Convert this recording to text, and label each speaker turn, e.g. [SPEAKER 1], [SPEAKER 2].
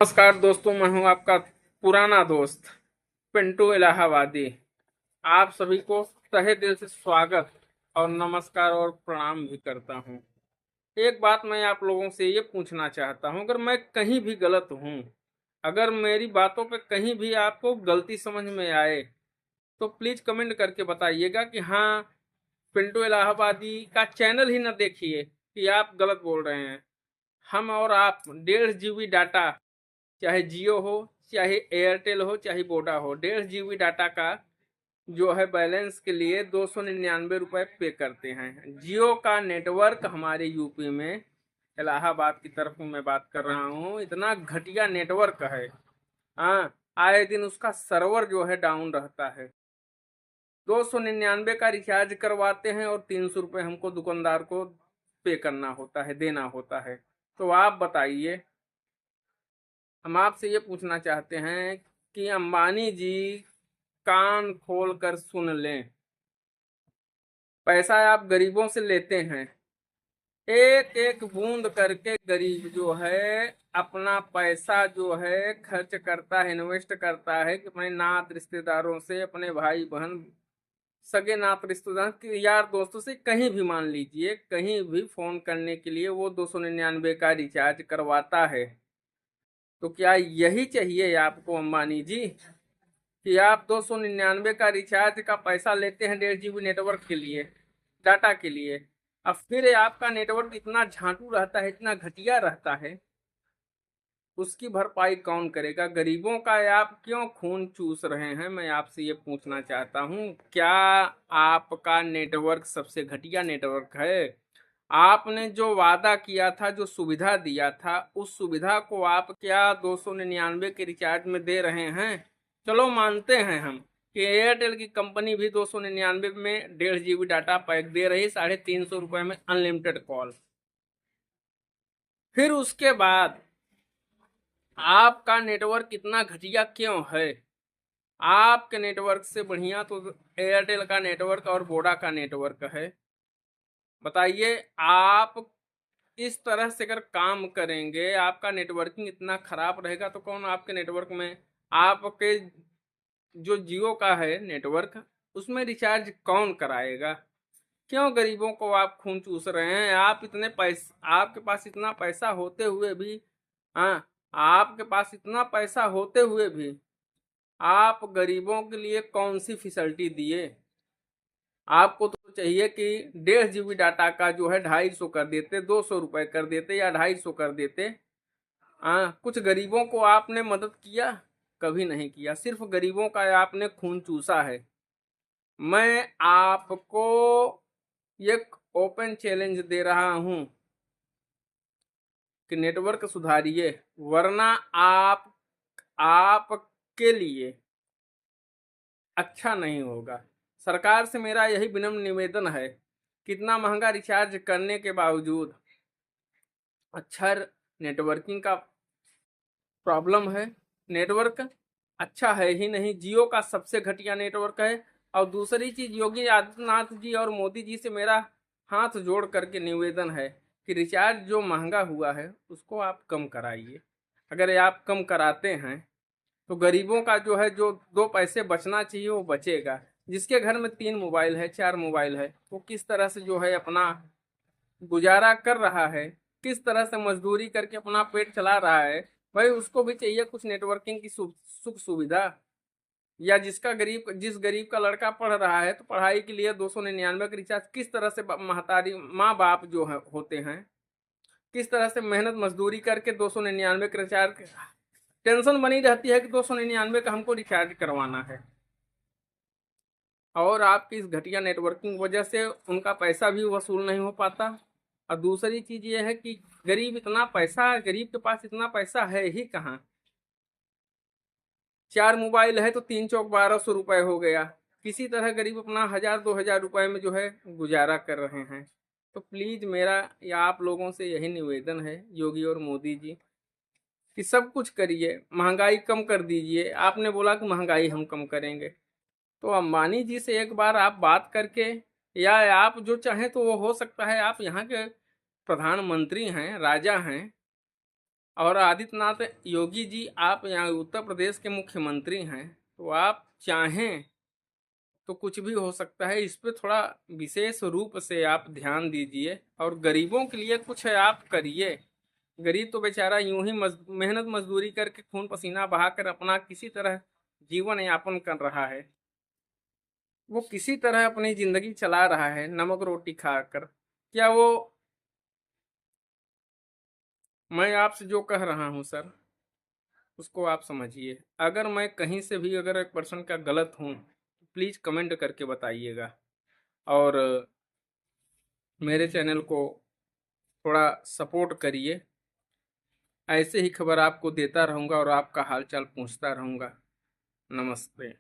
[SPEAKER 1] नमस्कार दोस्तों, मैं हूं आपका पुराना दोस्त पिंटू इलाहाबादी। आप सभी को तहे दिल से स्वागत और नमस्कार और प्रणाम भी करता हूं। एक बात मैं आप लोगों से ये पूछना चाहता हूं, अगर मैं कहीं भी गलत हूं, अगर मेरी बातों पे कहीं भी आपको गलती समझ में आए तो प्लीज कमेंट करके बताइएगा कि हाँ, पिंटू इलाहाबादी का चैनल ही ना देखिए कि आप गलत बोल रहे हैं। हम और आप 1.5 GB डाटा, चाहे जियो हो, चाहे एयरटेल हो, चाहे वोडा हो, 1.5 GB डाटा का जो है बैलेंस के लिए 299 रुपये पे करते हैं। जियो का नेटवर्क हमारे यूपी में इलाहाबाद की तरफ मैं बात कर रहा हूँ, इतना घटिया नेटवर्क है। हाँ, आए दिन उसका सर्वर जो है डाउन रहता है। 299 का रिचार्ज करवाते हैं और 300 रुपये हमको दुकानदार को पे करना होता है, देना होता है। तो आप बताइए, हम आपसे ये पूछना चाहते हैं कि अंबानी जी कान खोल कर सुन लें। पैसा आप गरीबों से लेते हैं, एक एक बूंद करके गरीब जो है अपना पैसा जो है खर्च करता है, इन्वेस्ट करता है कि अपने नात रिश्तेदारों से, अपने भाई बहन, सगे नात रिश्तेदार के यार दोस्तों से, कहीं भी मान लीजिए, कहीं भी फोन करने के लिए वो 299 का रिचार्ज करवाता है। तो क्या यही चाहिए आपको अंबानी जी, कि आप 299 का रिचार्ज का पैसा लेते हैं 1.5 GB नेटवर्क के लिए, डाटा के लिए, अब फिर आपका नेटवर्क इतना झांटू रहता है, इतना घटिया रहता है, उसकी भरपाई कौन करेगा? गरीबों का आप क्यों खून चूस रहे हैं? मैं आपसे ये पूछना चाहता हूँ, क्या आपका नेटवर्क सबसे घटिया नेटवर्क है? आपने जो वादा किया था, जो सुविधा दिया था, उस सुविधा को आप क्या 299 के रिचार्ज में दे रहे हैं? चलो मानते हैं हम कि एयरटेल की कंपनी भी 299 में 1.5 GB डाटा पैक दे रही, 350 रुपये में अनलिमिटेड कॉल। फिर उसके बाद आपका नेटवर्क इतना घटिया क्यों है? आपके नेटवर्क से बढ़िया तो एयरटेल का नेटवर्क और वोडा का नेटवर्क है। बताइए, आप इस तरह से अगर काम करेंगे, आपका नेटवर्किंग इतना खराब रहेगा तो कौन आपके नेटवर्क में, आपके जो जियो का है नेटवर्क, उसमें रिचार्ज कौन कराएगा? क्यों गरीबों को आप खून चूस रहे हैं? आप इतने पैसे, आपके पास इतना पैसा होते हुए भी, हाँ, आपके पास इतना पैसा होते हुए भी आप गरीबों के लिए कौन सी फैसिलिटी दिए? आपको तो चाहिए कि 1.5 GB डाटा का जो है 250 कर देते, 200 रुपये कर देते या 250 कर देते। हाँ, कुछ गरीबों को आपने मदद किया? कभी नहीं किया, सिर्फ गरीबों का आपने खून चूसा है। मैं आपको एक ओपन चैलेंज दे रहा हूं कि नेटवर्क सुधारिए, वरना आपके लिए अच्छा नहीं होगा। सरकार से मेरा यही विनम्र निवेदन है, कितना महंगा रिचार्ज करने के बावजूद अच्छा नेटवर्किंग का प्रॉब्लम है। नेटवर्क अच्छा है ही नहीं, जियो का सबसे घटिया नेटवर्क है। और दूसरी चीज, योगी आदित्यनाथ जी और मोदी जी से मेरा हाथ जोड़ करके निवेदन है कि रिचार्ज जो महंगा हुआ है उसको आप कम कराइए। अगर ये आप कम कराते हैं तो गरीबों का जो है, जो 2 पैसे बचना चाहिए वो बचेगा। जिसके घर में 3 मोबाइल है, 4 मोबाइल है, वो किस तरह से जो है अपना गुजारा कर रहा है, किस तरह से मजदूरी करके अपना पेट चला रहा है, भाई उसको भी चाहिए कुछ नेटवर्किंग की सुख सुविधा। या जिस गरीब का लड़का पढ़ रहा है तो पढ़ाई के लिए 299 का रिचार्ज किस तरह से महतारी माँ बाप जो है होते हैं, किस तरह से मेहनत मजदूरी करके 299 का रिचार्ज, टेंशन बनी रहती है कि 299 का हमको रिचार्ज करवाना है। और आपकी इस घटिया नेटवर्किंग वजह से उनका पैसा भी वसूल नहीं हो पाता। और दूसरी चीज ये है कि गरीब के पास इतना पैसा है ही कहाँ। 4 मोबाइल है तो 3 चौक 1200 रुपए हो गया। किसी तरह गरीब अपना 1000 2000 रुपए में जो है गुजारा कर रहे हैं। तो प्लीज मेरा या आप लोगों से यही निवेदन है, योगी और मोदी जी, कि सब कुछ करिए, महंगाई कम कर दीजिए। आपने बोला कि महंगाई हम कम करेंगे, तो अंबानी जी से एक बार आप बात करके, या आप जो चाहें तो वो हो सकता है, आप यहाँ के प्रधानमंत्री हैं, राजा हैं, और आदित्यनाथ योगी जी, आप यहाँ उत्तर प्रदेश के मुख्यमंत्री हैं, तो आप चाहें तो कुछ भी हो सकता है। इस पे थोड़ा विशेष रूप से आप ध्यान दीजिए और गरीबों के लिए कुछ आप करिए। गरीब तो बेचारा यूं ही मेहनत मजदूरी करके खून पसीना बहाकर अपना किसी तरह जीवन यापन कर रहा है। वो किसी तरह अपनी जिंदगी चला रहा है नमक रोटी खाकर। क्या वो, मैं आपसे जो कह रहा हूं सर, उसको आप समझिए। अगर मैं कहीं से भी अगर एक पर्सन का गलत हूं तो प्लीज कमेंट करके बताइएगा। और मेरे चैनल को थोड़ा सपोर्ट करिए। ऐसे ही खबर आपको देता रहूंगा और आपका हालचाल पूछता रहूंगा। नमस्ते।